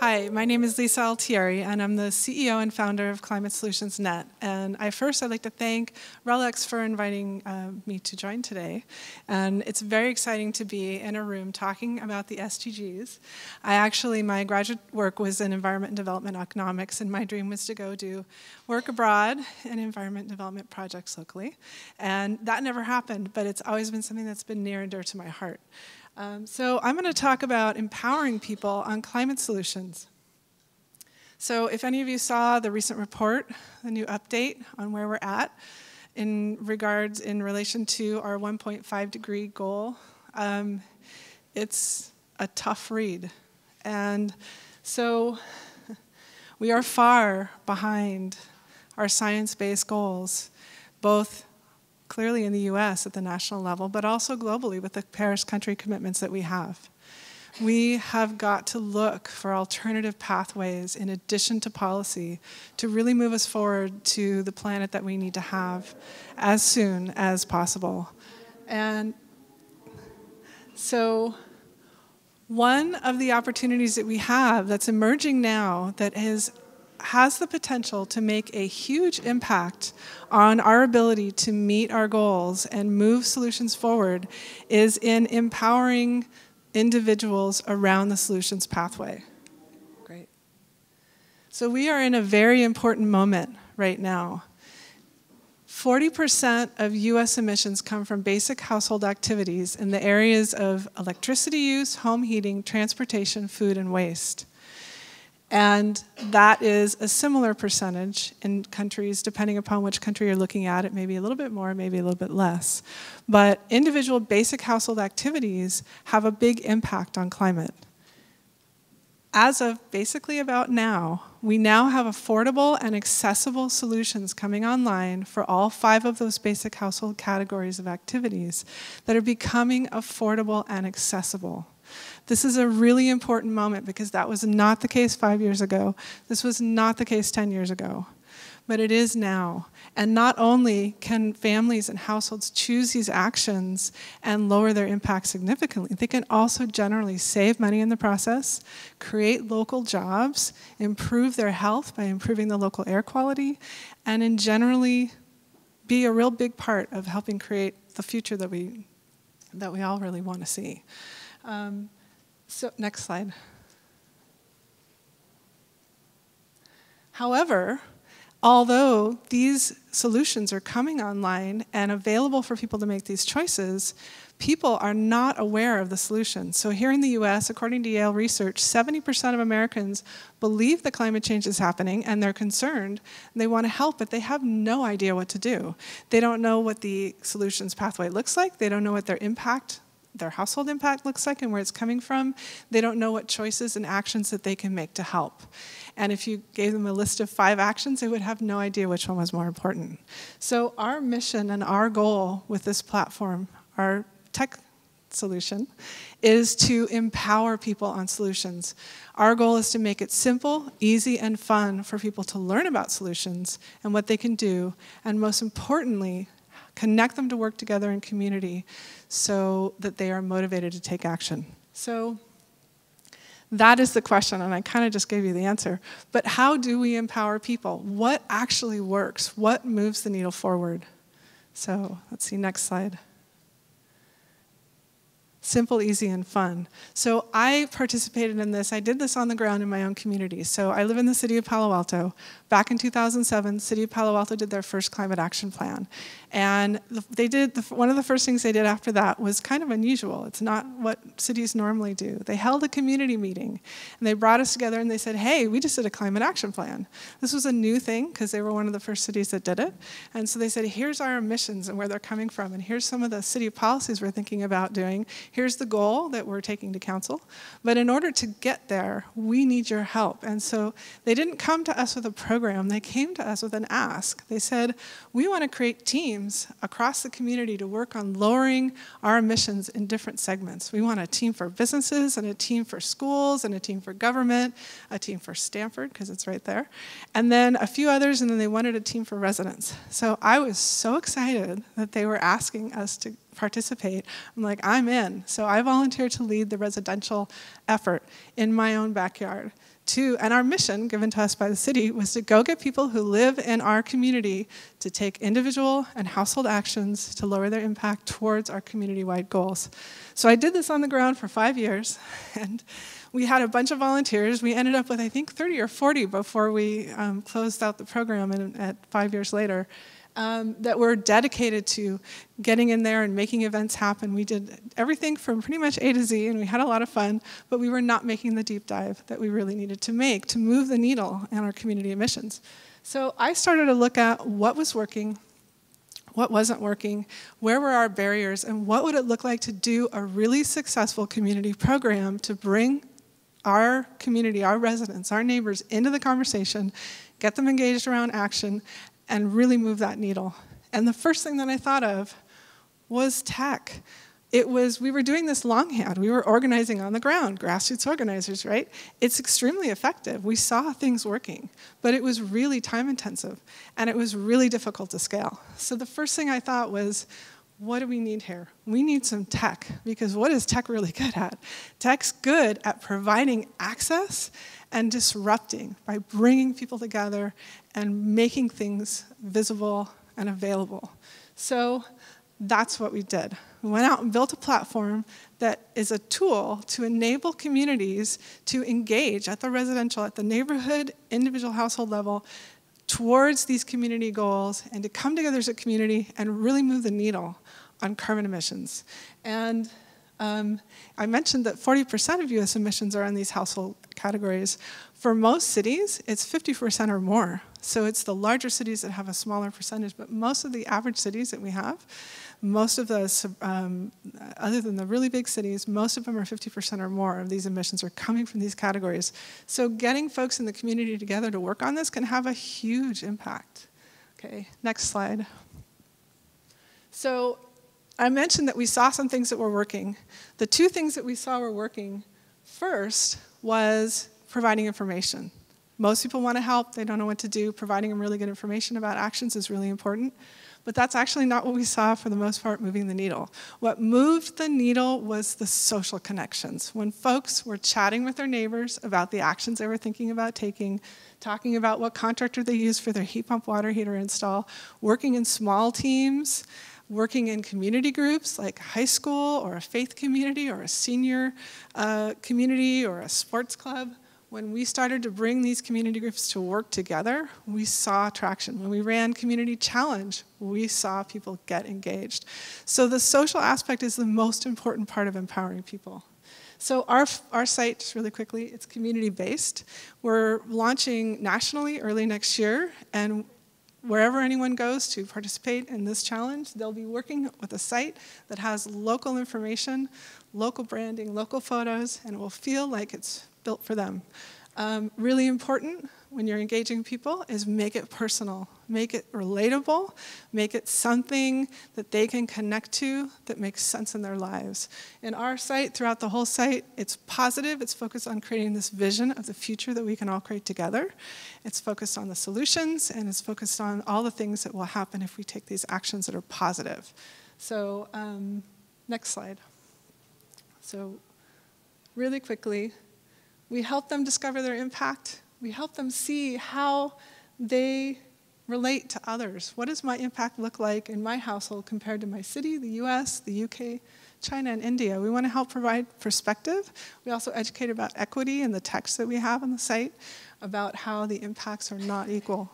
Hi, my name is Lisa Altieri, and I'm the CEO and founder of Climate Solutions Net. And I'd like to thank RELX for inviting me to join today. And it's very exciting to be in a room talking about the SDGs. My graduate work was in environment and development economics, and my dream was to go do work abroad in environment development projects locally. And that never happened, but it's always been something that's been near and dear to my heart. So I'm going to talk about empowering people on climate solutions. So if any of you saw the recent report, the new update on where we're at in relation to our 1.5 degree goal, it's a tough read. And so we are far behind our science-based goals, both clearly in the US at the national level, but also globally with the Paris country commitments that we have. We have got to look for alternative pathways in addition to policy to really move us forward to the planet that we need to have as soon as possible. And so one of the opportunities that we have that's emerging now that has the potential to make a huge impact on our ability to meet our goals and move solutions forward is in empowering individuals around the solutions pathway. Great. So we are in a very important moment right now. 40% of US emissions come from basic household activities in the areas of electricity use, home heating, transportation, food, and waste. And that is a similar percentage in countries, depending upon which country you're looking at. It may be a little bit more, maybe a little bit less. But individual basic household activities have a big impact on climate. As of basically about now, we now have affordable and accessible solutions coming online for all 5 of those basic household categories of activities that are becoming affordable and accessible. This is a really important moment because that was not the case 5 years ago. This was not the case 10 years ago. But it is now. And not only can families and households choose these actions and lower their impact significantly, they can also generally save money in the process, create local jobs, improve their health by improving the local air quality, and in generally be a real big part of helping create the future that we all really want to see. So next slide. However, although these solutions are coming online and available for people to make these choices, people are not aware of the solution. So here in the US, according to Yale research, 70% of Americans believe that climate change is happening and they're concerned and they want to help, but they have no idea what to do. They don't know what the solutions pathway looks like. They don't know what their household impact looks like and where it's coming from. They don't know what choices and actions that they can make to help. And if you gave them a list of 5 actions, they would have no idea which one was more important. So our mission and our goal with this platform, our tech solution, is to empower people on solutions. Our goal is to make it simple, easy, and fun for people to learn about solutions and what they can do, and most importantly, connect them to work together in community so that they are motivated to take action. So that is the question, and I kind of just gave you the answer. But how do we empower people? What actually works? What moves the needle forward? So let's see, next slide. Simple, easy, and fun. So I participated in this. I did this on the ground in my own community. So I live in the city of Palo Alto. Back in 2007, City of Palo Alto did their first climate action plan. And one of the first things they did after that was kind of unusual. It's not what cities normally do. They held a community meeting, and they brought us together and they said, hey, we just did a climate action plan. This was a new thing because they were one of the first cities that did it. And so they said, here's our emissions and where they're coming from, and here's some of the city policies we're thinking about doing. Here's the goal that we're taking to council. But in order to get there, we need your help. And so they didn't come to us with a program. They came to us with an ask. They said, we want to create teams across the community to work on lowering our emissions in different segments. We want a team for businesses and a team for schools and a team for government, a team for Stanford, because it's right there, and then a few others, and then they wanted a team for residents. So I was so excited that they were asking us participate, I'm like, I'm in. So I volunteered to lead the residential effort in my own backyard. And our mission, given to us by the city, was to go get people who live in our community to take individual and household actions to lower their impact towards our community-wide goals. So I did this on the ground for 5 years, and we had a bunch of volunteers. We ended up with, I think, 30 or 40 before we closed out the program at 5 years later. That were dedicated to getting in there and making events happen. We did everything from pretty much A to Z, and we had a lot of fun, but we were not making the deep dive that we really needed to make to move the needle in our community emissions. So I started to look at what was working, what wasn't working, where were our barriers, and what would it look like to do a really successful community program to bring our community, our residents, our neighbors into the conversation, get them engaged around action, and really move that needle. And the first thing that I thought of was tech. We were doing this longhand. We were organizing on the ground, grassroots organizers, right? It's extremely effective. We saw things working, but it was really time intensive, and it was really difficult to scale. So the first thing I thought was, what do we need here? We need some tech, because what is tech really good at? Tech's good at providing access and disrupting by bringing people together and making things visible and available. So that's what we did. We went out and built a platform that is a tool to enable communities to engage at the residential, at the neighborhood, individual household level towards these community goals and to come together as a community and really move the needle on carbon emissions. And I mentioned that 40% of US emissions are in these household categories. For most cities, it's 50% or more. So it's the larger cities that have a smaller percentage, but most of the average cities that we have, most of those, other than the really big cities, most of them are 50% or more of these emissions are coming from these categories. So getting folks in the community together to work on this can have a huge impact. Okay, next slide. So I mentioned that we saw some things that were working. The two things that we saw were working first was providing information. Most people want to help, they don't know what to do. Providing them really good information about actions is really important. But that's actually not what we saw for the most part moving the needle. What moved the needle was the social connections. When folks were chatting with their neighbors about the actions they were thinking about taking, talking about what contractor they use for their heat pump water heater install, working in small teams, working in community groups like high school or a faith community or a senior community or a sports club. When we started to bring these community groups to work together, we saw traction. When we ran Community Challenge, we saw people get engaged. So the social aspect is the most important part of empowering people. So our site, just really quickly, it's community-based. We're launching nationally early next year, and wherever anyone goes to participate in this challenge, they'll be working with a site that has local information, local branding, local photos, and it will feel like it's built for them. Really important when you're engaging people is make it personal, make it relatable, make it something that they can connect to that makes sense in their lives. In our site, throughout the whole site, it's positive. It's focused on creating this vision of the future that we can all create together. It's focused on the solutions, and it's focused on all the things that will happen if we take these actions that are positive. So next slide. So really quickly, we help them discover their impact. We help them see how they relate to others. What does my impact look like in my household compared to my city, the US, the UK, China, and India? We want to help provide perspective. We also educate about equity in the text that we have on the site, about how the impacts are not equal.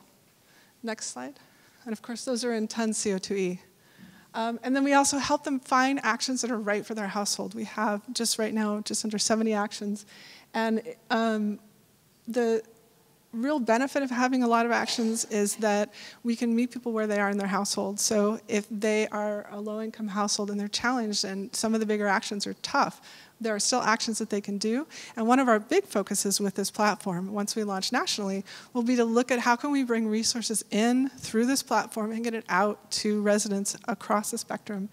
Next slide. And of course, those are in tons CO2e. And then we also help them find actions that are right for their household. We have just right now just under 70 actions. And the real benefit of having a lot of actions is that we can meet people where they are in their household. So if they are a low-income household and they're challenged and some of the bigger actions are tough, there are still actions that they can do. And one of our big focuses with this platform, once we launch nationally, will be to look at how can we bring resources in through this platform and get it out to residents across the spectrum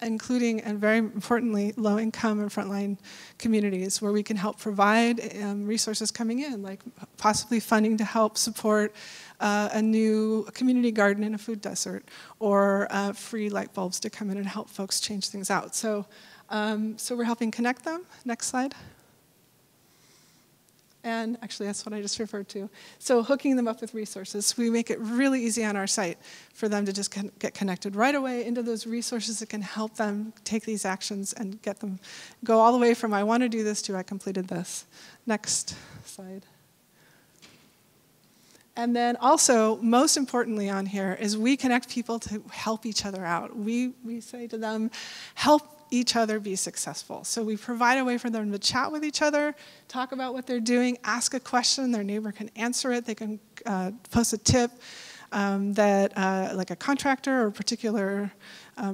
including, and very importantly, low-income and frontline communities, where we can help provide resources coming in, like possibly funding to help support a new community garden in a food desert, or free light bulbs to come in and help folks change things out. So we're helping connect them. Next slide. And actually, that's what I just referred to. So hooking them up with resources. We make it really easy on our site for them to just get connected right away into those resources that can help them take these actions and get them, go all the way from I want to do this to I completed this. Next slide. And then also, most importantly on here, is we connect people to help each other out. We say to them, help each other be successful. So we provide a way for them to chat with each other, talk about what they're doing, ask a question, their neighbor can answer it, they can post a tip like a contractor or a particular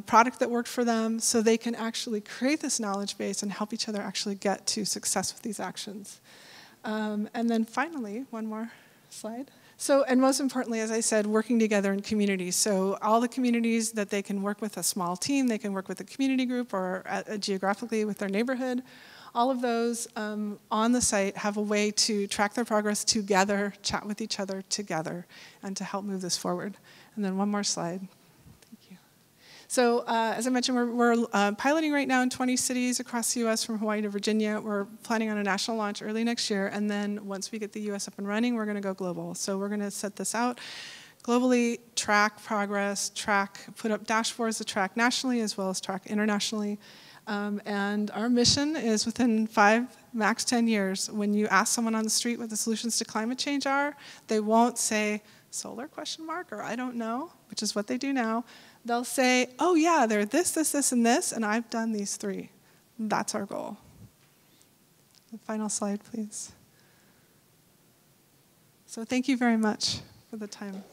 product that worked for them, so they can actually create this knowledge base and help each other actually get to success with these actions. And then finally, one more slide. So, and most importantly, as I said, working together in communities. So all the communities that they can work with a small team, they can work with a community group or geographically with their neighborhood. All of those on the site have a way to track their progress together, chat with each other together, and to help move this forward. And then one more slide. So as I mentioned, we're piloting right now in 20 cities across the US from Hawaii to Virginia. We're planning on a national launch early next year. And then once we get the US up and running, we're going to go global. So we're going to set this out globally, track progress, put up dashboards to track nationally as well as track internationally. And our mission is within 5, max 10 years, when you ask someone on the street what the solutions to climate change are, they won't say solar ? Or I don't know, which is what they do now. They'll say, oh yeah, they're this, this, this, and this, and I've done these 3. That's our goal. The final slide, please. So thank you very much for the time.